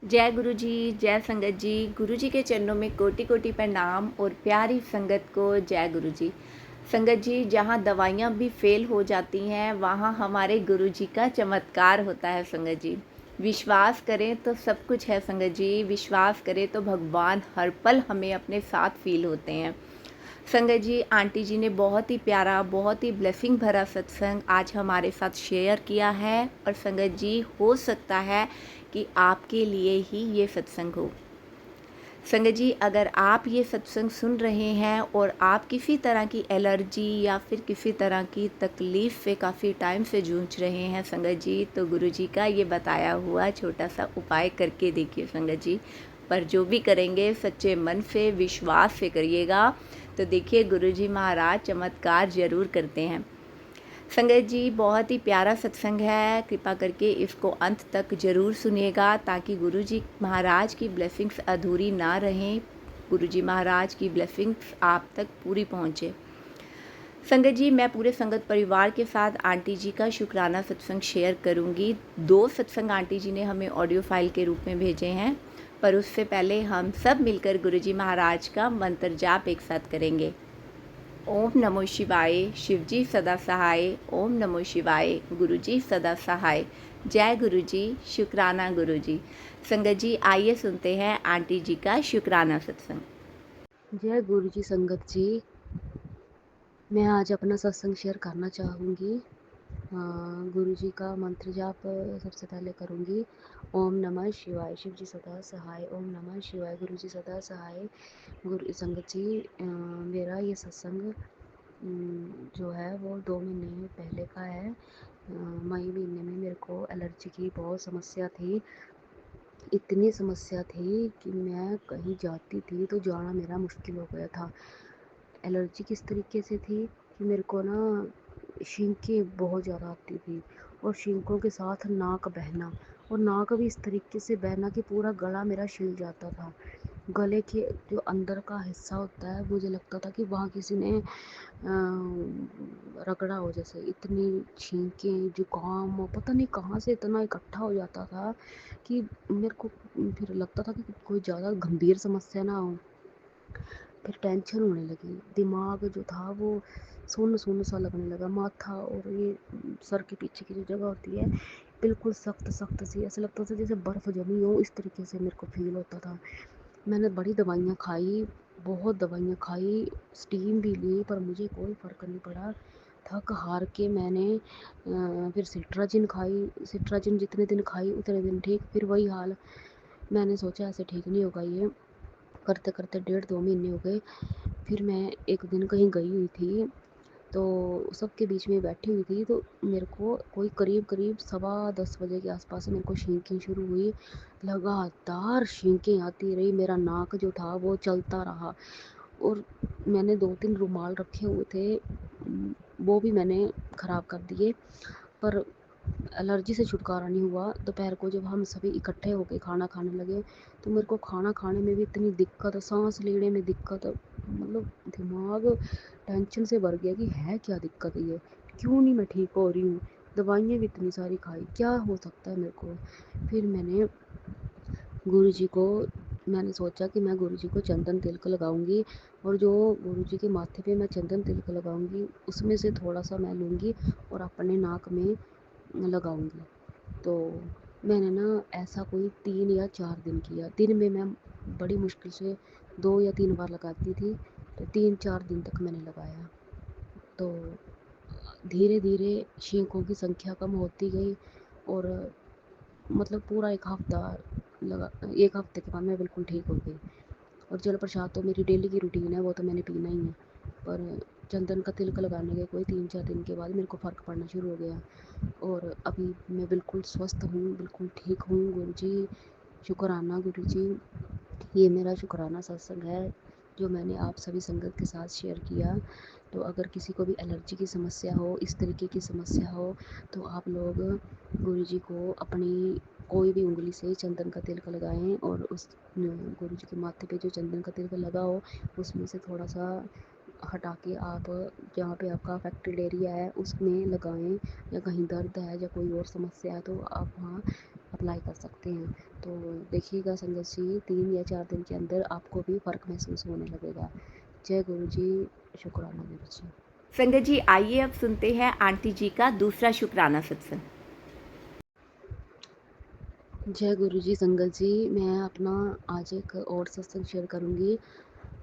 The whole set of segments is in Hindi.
जय गुरु जी, जय संगत जी। गुरु जी के चरणों में कोटि कोटि प्रणाम और प्यारी संगत को जय गुरु जी। संगत जी, जहाँ दवाइयाँ भी फेल हो जाती हैं वहाँ हमारे गुरु जी का चमत्कार होता है संगत जी। विश्वास करें तो सब कुछ है संगत जी, विश्वास करें तो भगवान हर पल हमें अपने साथ फील होते हैं। संगत जी, आंटी जी ने बहुत ही प्यारा, बहुत ही ब्लेसिंग भरा सत्संग आज हमारे साथ शेयर किया है और संगत जी, हो सकता है कि आपके लिए ही ये सत्संग हो। संगत जी, अगर आप ये सत्संग सुन रहे हैं और आप किसी तरह की एलर्जी या फिर किसी तरह की तकलीफ़ से काफ़ी टाइम से जूझ रहे हैं संगत जी, तो गुरु जी का ये बताया हुआ छोटा सा उपाय करके देखिए संगत जी। पर जो भी करेंगे सच्चे मन से, विश्वास से करिएगा, तो देखिए गुरु जी महाराज चमत्कार ज़रूर करते हैं। संगत जी, बहुत ही प्यारा सत्संग है, कृपा करके इसको अंत तक ज़रूर सुनिएगा ताकि गुरु जी महाराज की ब्लेसिंग्स अधूरी ना रहें, गुरु जी महाराज की ब्लेसिंग्स आप तक पूरी पहुँचे। संगत जी, मैं पूरे संगत परिवार के साथ आंटी जी का शुक्राना सत्संग शेयर करूंगी। 2 सत्संग आंटी जी ने हमें ऑडियो फाइल के रूप में भेजे हैं, पर उससे पहले हम सब मिलकर गुरु जी महाराज का मंत्र जाप एक साथ करेंगे। ओम नमो शिवाय, शिवजी सदा सहाय। ओम नमो शिवाय, गुरुजी सदा सहाय। जय गुरु जी, शुक्राना गुरु जी। संगत जी, आइए सुनते हैं आंटी जी का शुक्राना सत्संग। जय गुरु जी। संगत जी, मैं आज अपना सत्संग शेयर करना चाहूँगी। गुरु जी का मंत्र जाप सबसे पहले करूँगी। ओम नमः शिवाय, शिव जी सदा सहाय। ओम नमः शिवाय, गुरु जी सदा सहाय। गुरु संगत जी, मेरा ये सत्संग जो है वो 2 महीने पहले का है। मई महीने में मेरे को एलर्जी की बहुत समस्या थी। इतनी समस्या थी कि मैं कहीं जाती थी तो जाना मेरा मुश्किल हो गया था। एलर्जी किस तरीके से थी कि मेरे को ना छींकें बहुत ज़्यादा आती थी और छींकों के साथ नाक बहना, और नाक भी इस तरीके से बहना कि पूरा गला मेरा छिल जाता था। गले के जो अंदर का हिस्सा होता है मुझे लगता था कि वहाँ किसी ने रगड़ा हो, जैसे इतनी छींकें, जुकाम, पता नहीं कहाँ से इतना इकट्ठा हो जाता था कि मेरे को फिर लगता था कि कोई ज़्यादा गंभीर समस्या ना हो। फिर टेंशन होने लगी, दिमाग जो था वो सुन्न सुन्न सा लगने लगा, माथा और ये सर के पीछे की जो जगह होती है बिल्कुल सख्त सख्त सी, ऐसा लगता था जैसे बर्फ़ जमी हो, इस तरीके से मेरे को फील होता था। मैंने बड़ी दवाइयाँ खाई, बहुत दवाइयाँ खाई, स्टीम भी ली, पर मुझे कोई फ़र्क नहीं पड़ा। थक हार के मैंने फिर सिट्राजिन खाई। सिट्राजिन जितने दिन खाई उतने दिन ठीक, फिर वही हाल। मैंने सोचा ऐसे ठीक नहीं होगा ये, करते करते 1.5-2 महीने हो गए। फिर मैं एक दिन कहीं गई हुई थी, तो सबके बीच में बैठी हुई थी, तो मेरे को कोई करीब करीब 10:15 बजे के आसपास मेरे को छींकें शुरू हुई। लगातार छींकें आती रही, मेरा नाक जो था वो चलता रहा, और मैंने 2-3 रुमाल रखे हुए थे, वो भी मैंने ख़राब कर दिए, पर एलर्जी से छुटकारा नहीं हुआ। दोपहर को जब हम सभी इकट्ठे होकर खाना खाने लगे तो मेरे को खाना खाने में भी इतनी दिक्कत, सांस लेने में दिक्कत, मतलब दिमाग टेंशन से भर गया कि है क्या दिक्कत ये, क्यों नहीं मैं ठीक हो रही हूँ। दवाइयाँ भी इतनी सारी खाई, क्या हो सकता है मेरे को। फिर गुरु जी को मैंने सोचा कि मैं गुरु जी को चंदन तिलक लगाऊंगी, और जो गुरु जी के माथे पे मैं चंदन तिलक लगाऊंगी उसमें से थोड़ा सा मैं लूँगी और अपने नाक में लगाऊंगी। तो मैंने ना ऐसा कोई 3 या 4 दिन किया। दिन में मैं बड़ी मुश्किल से 2 या 3 बार लगाती थी, तो 3-4 दिन तक मैंने लगाया। तो धीरे धीरे छींकों की संख्या कम होती गई, और मतलब पूरा 1 हफ्ता लगा, 1 हफ्ते के बाद मैं बिल्कुल ठीक हो गई। और जल प्रसाद तो मेरी डेली की रूटीन है, वो तो मैंने पीना ही है। पर चंदन का तिलक लगाने के कोई 3-4 दिन के बाद मेरे को फ़र्क पड़ना शुरू हो गया, और अभी मैं बिल्कुल स्वस्थ हूँ, बिल्कुल ठीक हूँ। गुरु जी, शुक्राना गुरु जी। ये मेरा शुक्राना सत्संग है जो मैंने आप सभी संगत के साथ शेयर किया। तो अगर किसी को भी एलर्जी की समस्या हो, इस तरीके की समस्या हो, तो आप लोग गुरु जी को अपनी कोई भी उंगली से चंदन का तिलक लगाएं, और उस गुरु जी के माथे पे जो चंदन का तिलक लगा हो उसमें से थोड़ा सा हटा के आप जहाँ पे आपका अफेक्टेड एरिया है उसमें लगाएं, या कहीं दर्द है या कोई और समस्या है तो आप वहाँ अप्लाई कर सकते हैं। तो देखिएगा संगत जी, 3 या 4 दिन के अंदर आपको भी फ़र्क महसूस होने लगेगा। जय गुरु जी, शुक्राना गुरु जी। संगत जी आइए अब सुनते हैं आंटी जी का दूसरा शुक्राना सत्संग। जय गुरु जी। संगत जी, मैं अपना आज एक और सत्संग शेयर करूँगी।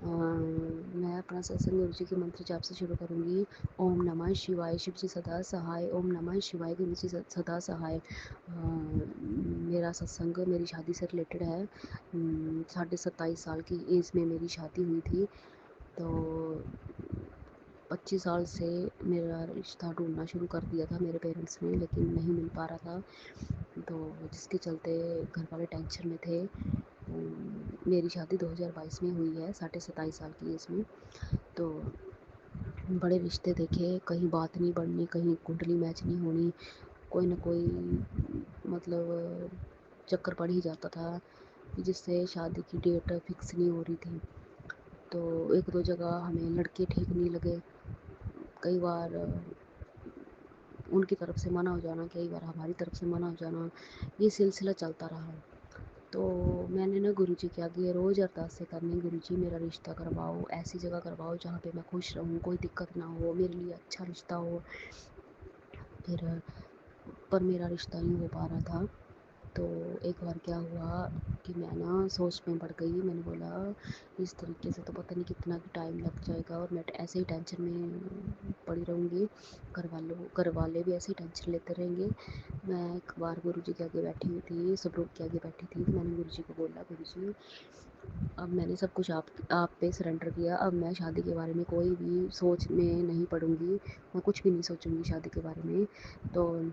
मैं अपना सत्संग गुरु जी के मंत्र जाप से शुरू करूँगी। ओम नमः शिवाय, शिव जी सदा सहाय। ओम नमः शिवाय, गुरु जी सदा सहाय। मेरा सत्संग मेरी शादी से रिलेटेड है। 27.5 साल की एज में मेरी शादी हुई थी। तो 25 साल से मेरा रिश्ता ढूंढना शुरू कर दिया था मेरे पेरेंट्स ने, लेकिन नहीं मिल पा रहा था। तो जिसके चलते घर वाले टेंशन में थे। मेरी शादी 2022 में हुई है, 27.5 साल की एज में। तो बड़े रिश्ते देखे, कहीं बात नहीं बढ़नी, कहीं कुंडली मैच नहीं होनी, कोई ना कोई मतलब चक्कर पड़ ही जाता था, जिससे शादी की डेट फिक्स नहीं हो रही थी। तो 1-2 जगह हमें लड़के ठीक नहीं लगे। कई बार उनकी तरफ से मना हो जाना, कई बार हमारी तरफ से मना हो जाना, ये सिलसिला चलता रहा। तो मैंने ना गुरुजी के आगे रोज़ अरदासें करनी, गुरुजी मेरा रिश्ता करवाओ, ऐसी जगह करवाओ जहाँ पे मैं खुश रहूँ, कोई दिक्कत ना हो, मेरे लिए अच्छा रिश्ता हो। फिर पर मेरा रिश्ता नहीं हो पा रहा था। तो एक बार क्या हुआ कि मैं ना सोच में पड़ गई। मैंने बोला इस तरीके से तो पता नहीं कितना टाइम लग जाएगा और मैं ऐसे ही टेंशन में पड़ी रहूँगी, घर वाले भी ऐसे ही टेंशन लेते रहेंगे। मैं एक बार गुरुजी के आगे बैठी हुई थी, स्वरूप के आगे बैठी थी। मैंने गुरुजी को बोला, गुरुजी अब मैंने सब कुछ आप पे सरेंडर किया। अब मैं शादी के बारे में कोई भी सोच में नहीं पड़ूँगी, मैं कुछ भी नहीं सोचूँगी शादी के बारे में। तो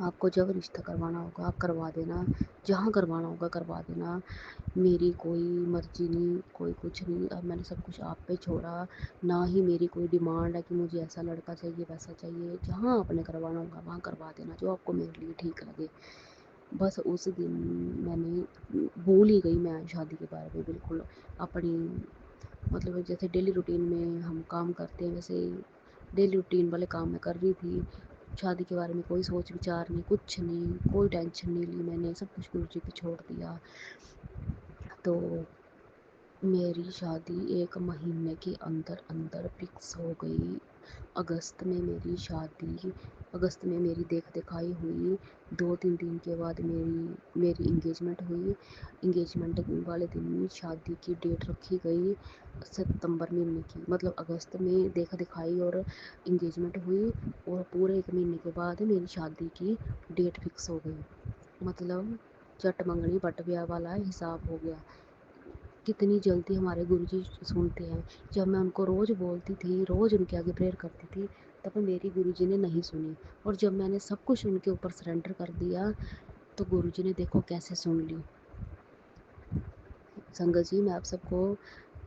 आपको जब रिश्ता करवाना होगा आप करवा देना, जहाँ करवाना होगा करवा देना। मेरी कोई मर्ज़ी नहीं, कोई कुछ नहीं। अब मैंने सब कुछ आप पे छोड़ा। ना ही मेरी कोई डिमांड है कि मुझे ऐसा लड़का चाहिए, वैसा चाहिए। जहाँ आपने करवाना होगा वहाँ करवा देना, जो आपको मेरे लिए ठीक लगे। बस उस दिन मैंने भूल ही गई मैं शादी के बारे में बिल्कुल। अपनी मतलब जैसे डेली रूटीन में हम काम करते हैं, वैसे डेली रूटीन वाले काम मैं कर रही थी। शादी के बारे में कोई सोच विचार नहीं, कुछ नहीं, कोई टेंशन नहीं ली मैंने, सब कुछ गुरुजी पे छोड़ दिया। तो मेरी शादी 1 महीने के अंदर फिक्स हो गई। अगस्त में मेरी देख दिखाई हुई। 2-3 दिन के बाद मेरी इंगेजमेंट हुई। इंगेजमेंट वाले दिन शादी की डेट रखी गई सितंबर महीने की। मतलब अगस्त में देख दिखाई और इंगेजमेंट हुई और पूरे 1 महीने के बाद मेरी शादी की डेट फिक्स हो गई। मतलब चट मंगनी बट ब्याह वाला हिसाब हो गया। कितनी जल्दी हमारे गुरुजी सुनते हैं। जब मैं उनको रोज़ बोलती थी, रोज़ उनके आगे प्रेयर करती थी, तब मेरी गुरुजी ने नहीं सुनी। और जब मैंने सब कुछ उनके ऊपर सरेंडर कर दिया, तो गुरुजी ने देखो कैसे सुन ली। संगत जी, मैं आप सबको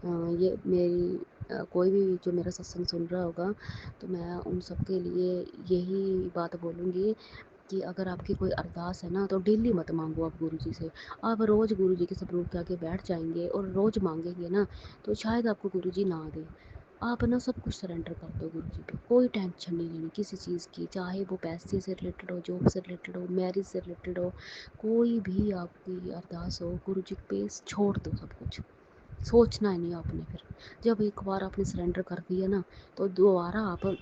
ये मेरी कोई भी जो मेरा सत्संग सुन रहा होगा, तो मैं उन सब के लिए यही बात बोलूँगी कि अगर आपकी कोई अरदास है ना, तो डेली मत मांगो आप गुरुजी से। आप रोज़ गुरुजी के स्वरूप के आगे बैठ जाएंगे और रोज़ मांगेंगे ना, तो शायद आपको गुरुजी ना दे। आप ना सब कुछ सरेंडर कर दो गुरुजी पे, कोई टेंशन नहीं लेनी किसी चीज़ की, चाहे वो पैसे से रिलेटेड हो, जॉब से रिलेटेड हो, मैरिज से रिलेटेड हो, कोई भी आपकी अरदास हो, गुरुजी पे छोड़ दो सब कुछ। सोचना ही नहीं आपने। फिर जब एक बार आपने सरेंडर कर दिया ना, तो दोबारा आप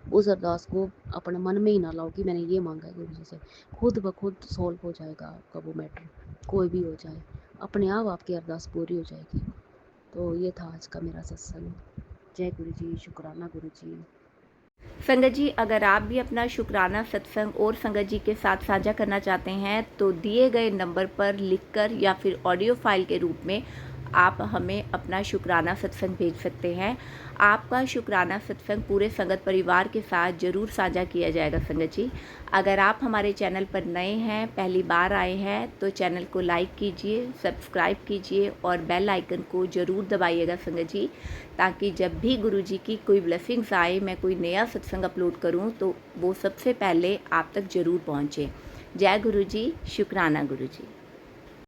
उस अरदास को अपने मन में ही ना लाओ कि मैंने ये मांगा है गुरुजी से। खुद ब खुद सॉल्व हो जाएगा आपका वो मैटर, कोई भी हो जाए, अपने आप आपकी अरदास पूरी हो जाएगी। तो ये था आज का मेरा सत्संग। जय गुरु जी, शुक्राना गुरु जी। संगत जी अगर आप भी अपना शुक्राना सत्संग और संगत जी के साथ साझा करना चाहते हैं तो दिए गए नंबर पर लिखकर या फिर ऑडियो फाइल के रूप में आप हमें अपना शुक्राना सत्संग भेज सकते हैं। आपका शुक्राना सत्संग पूरे संगत परिवार के साथ ज़रूर साझा किया जाएगा संगत जी। अगर आप हमारे चैनल पर नए हैं, पहली बार आए हैं, तो चैनल को लाइक कीजिए, सब्सक्राइब कीजिए और बेल आइकन को ज़रूर दबाइएगा संगत जी, ताकि जब भी गुरु जी की कोई ब्लेसिंग्स आए, मैं कोई नया सत्संग अपलोड करूं, तो वो सबसे पहले आप तक ज़रूर पहुंचे। जय गुरु जी, शुक्राना गुरु जी।